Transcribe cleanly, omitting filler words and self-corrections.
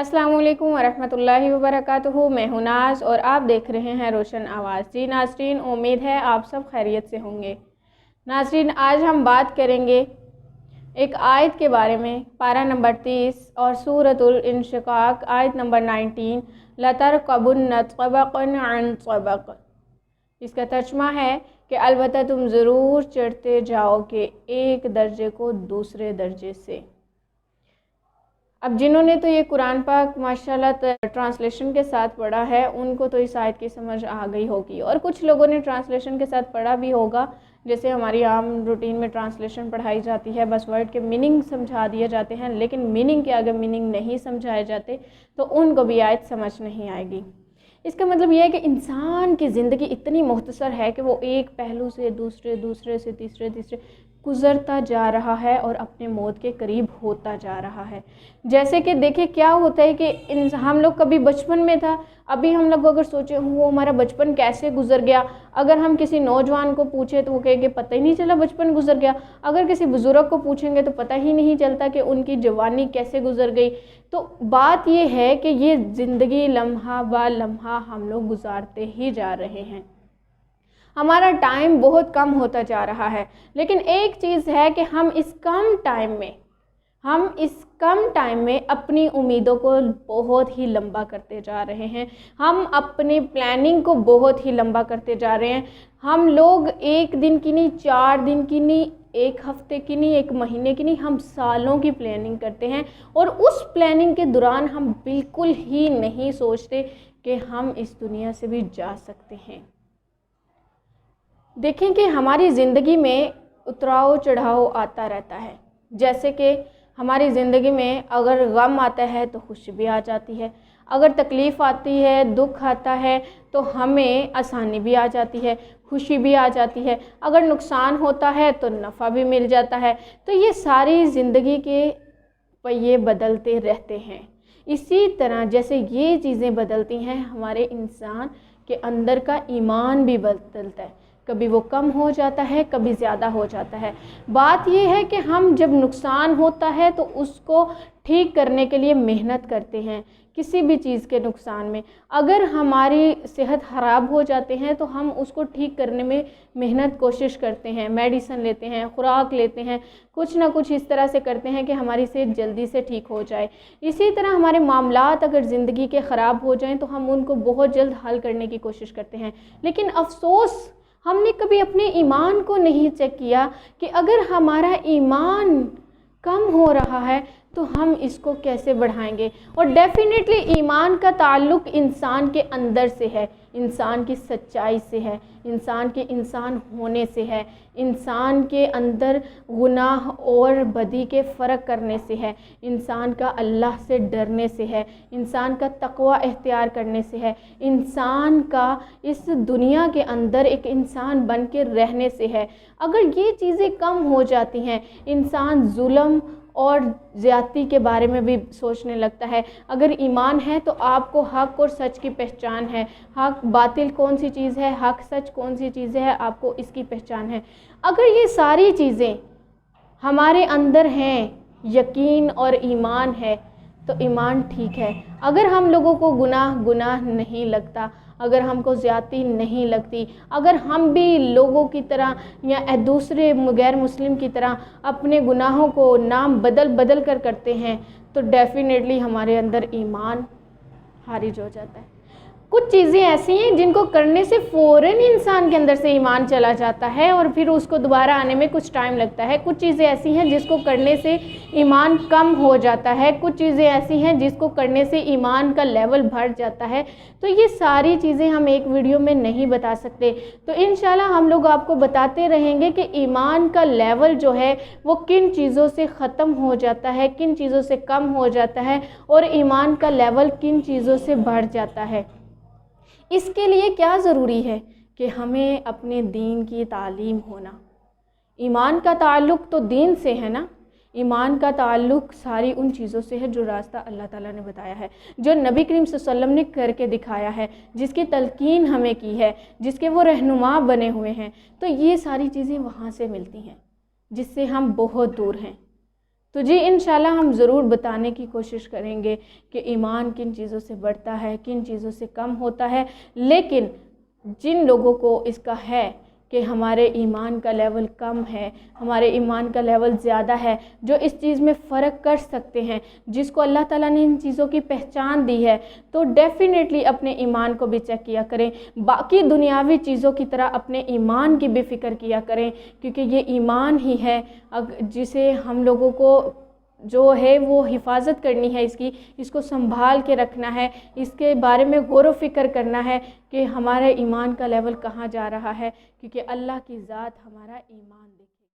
अस्सलाम वालेकुम वरहमतुल्लाहि वबरकातुहू। मैं हूं नाज और आप देख रहे हैं रोशन आवाज़। जी नाज़रीन, उम्मीद है आप सब खैरियत से होंगे। नाज़रीन, आज हम बात करेंगे एक आयत के बारे में, पारा नंबर 30 और सूरतुल इंशिकाक आयत नंबर 19, लतरकबुन्न तबक़न अन तबक़। इसका तर्जुमा है कि अलबत्ता तुम ज़रूर चढ़ते जाओगे एक दर्जे को दूसरे दर्जे से। अब जिन्होंने तो ये कुरान पाक माशाल्लाह ट्रांसलेशन के साथ पढ़ा है उनको तो इस आयत की समझ आ गई होगी, और कुछ लोगों ने ट्रांसलेशन के साथ पढ़ा भी होगा। जैसे हमारी आम रूटीन में ट्रांसलेशन पढ़ाई जाती है, बस वर्ड के मीनिंग समझा दिए जाते हैं, लेकिन मीनिंग के अगर मीनिंग नहीं समझाए जाते तो उनको भी आयत समझ नहीं आएगी। इसका मतलब यह है कि इंसान की ज़िंदगी इतनी मुख्तसर है कि वो एक पहलू से दूसरे, दूसरे से तीसरे गुज़रता जा रहा है और अपने मौत के करीब होता जा रहा है। जैसे कि देखिए क्या होता है कि हम लोग कभी बचपन में था, अभी हम लोग अगर सोचे वो हमारा बचपन कैसे गुज़र गया, अगर हम किसी नौजवान को पूछे तो वो कहेंगे पता ही नहीं चला बचपन गुज़र गया। अगर किसी बुज़ुर्ग को पूछेंगे तो पता ही नहीं चलता कि उनकी जवानी कैसे गुज़र गई। तो बात ये है कि ये ज़िंदगी लम्हा ब लम्हा हम लोग गुजारते ही जा रहे हैं। हमारा टाइम बहुत कम होता जा रहा है, लेकिन एक चीज़ है कि हम इस कम टाइम में अपनी उम्मीदों को बहुत ही लंबा करते जा रहे हैं। हम अपनी प्लानिंग को बहुत ही लंबा करते जा रहे हैं। हम लोग एक दिन की नहीं, 4 दिन की नहीं, एक हफ्ते की नहीं, एक महीने की नहीं, हम सालों की प्लानिंग करते हैं, और उस प्लानिंग के दौरान हम बिल्कुल ही नहीं सोचते कि हम इस दुनिया से भी जा सकते हैं। देखें कि हमारी ज़िंदगी में उतराव चढ़ाव आता रहता है। जैसे कि हमारी ज़िंदगी में अगर गम आता है तो खुशी भी आ जाती है, अगर तकलीफ़ आती है, दुख आता है तो हमें आसानी भी आ जाती है, खुशी भी आ जाती है। अगर नुकसान होता है तो नफ़ा भी मिल जाता है। तो ये सारी ज़िंदगी के पहिए बदलते रहते हैं। इसी तरह जैसे ये चीज़ें बदलती हैं, हमारे इंसान के अंदर का ईमान भी बदलता है। कभी वो कम हो जाता है, कभी ज़्यादा हो जाता है। बात ये है कि हम जब नुकसान होता है तो उसको ठीक करने के लिए मेहनत करते हैं। किसी भी चीज़ के नुकसान में अगर हमारी सेहत ख़राब हो जाते हैं तो हम उसको ठीक करने में मेहनत कोशिश करते हैं, मेडिसिन लेते हैं, खुराक लेते हैं, कुछ ना कुछ इस तरह से करते हैं कि हमारी सेहत जल्दी से ठीक हो जाए। इसी तरह हमारे मामलात अगर ज़िंदगी के ख़राब हो जाएं तो हम उनको बहुत जल्द हल करने की कोशिश करते हैं। लेकिन अफसोस हमने कभी अपने ईमान को नहीं चेक किया कि अगर हमारा ईमान कम हो रहा है तो हम इसको कैसे बढ़ाएंगे। और डेफिनेटली ईमान का ताल्लुक़ इंसान के अंदर से है, इंसान की सच्चाई से है, इंसान के इंसान होने से है, इंसान के अंदर गुनाह और बदी के फ़र्क करने से है, इंसान का अल्लाह से डरने से है, इंसान का तक़वा इख्तियार करने से है, इंसान का इस दुनिया के अंदर एक इंसान बन के रहने से है। अगर ये चीज़ें कम हो जाती हैं, इंसान जुल्म और ज़्यादती के बारे में भी सोचने लगता है। अगर ईमान है तो आपको हक़ और सच की पहचान है, हक़ बातिल कौन सी चीज़ है, हक़ सच कौन सी चीज़ है, आपको इसकी पहचान है। अगर ये सारी चीज़ें हमारे अंदर हैं, यकीन और ईमान है, तो ईमान ठीक है। अगर हम लोगों को गुनाह नहीं लगता, अगर हमको ज़्यादती नहीं लगती, अगर हम भी लोगों की तरह या दूसरे गैर मुस्लिम की तरह अपने गुनाहों को नाम बदल कर करते हैं, तो डेफिनेटली हमारे अंदर ईमान खारिज हो जाता है। कुछ चीज़ें ऐसी हैं जिनको करने से फ़ौरन इंसान के अंदर से ईमान चला जाता है और फिर उसको दोबारा आने में कुछ टाइम लगता है। कुछ चीज़ें ऐसी हैं जिसको करने से ईमान कम हो जाता है, कुछ चीज़ें ऐसी हैं जिसको करने से ईमान का लेवल बढ़ जाता है। तो ये सारी चीज़ें हम एक वीडियो में नहीं बता सकते, तो इंशाल्लाह हम लोग आपको बताते रहेंगे कि ईमान का लेवल जो है वो किन चीज़ों से ख़त्म हो जाता है, किन चीज़ों से कम हो जाता है, और ईमान का लेवल किन चीज़ों से बढ़ जाता है। इसके लिए क्या ज़रूरी है कि हमें अपने दीन की तालीम होना। ईमान का ताल्लुक़ तो दीन से है ना, ईमान का ताल्लुक़ सारी उन चीज़ों से है जो रास्ता अल्लाह ताला ने बताया है, जो नबी करीम सल्लल्लाहु अलैहि वसल्लम ने करके दिखाया है, जिसकी तलकीन हमें की है, जिसके वो रहनुमा बने हुए हैं। तो ये सारी चीज़ें वहाँ से मिलती हैं जिससे हम बहुत दूर हैं। تو جی انشاءاللہ ہم ضرور بتانے کی کوشش کریں گے کہ ایمان کن چیزوں سے بڑھتا ہے، کن چیزوں سے کم ہوتا ہے، لیکن جن لوگوں کو اس کا ہے کہ ہمارے ایمان کا لیول کم ہے، ہمارے ایمان کا لیول زیادہ ہے، جو اس چیز میں فرق کر سکتے ہیں، جس کو اللہ تعالیٰ نے ان چیزوں کی پہچان دی ہے، تو ڈیفینیٹلی اپنے ایمان کو بھی چیک کیا کریں، باقی دنیاوی چیزوں کی طرح اپنے ایمان کی بھی فکر کیا کریں، کیونکہ یہ ایمان ہی ہے جسے ہم لوگوں کو جو ہے وہ حفاظت کرنی ہے، اس کو سنبھال کے رکھنا ہے، اس کے بارے میں غور و فکر کرنا ہے کہ ہمارے ایمان کا لیول کہاں جا رہا ہے، کیونکہ اللہ کی ذات ہمارا ایمان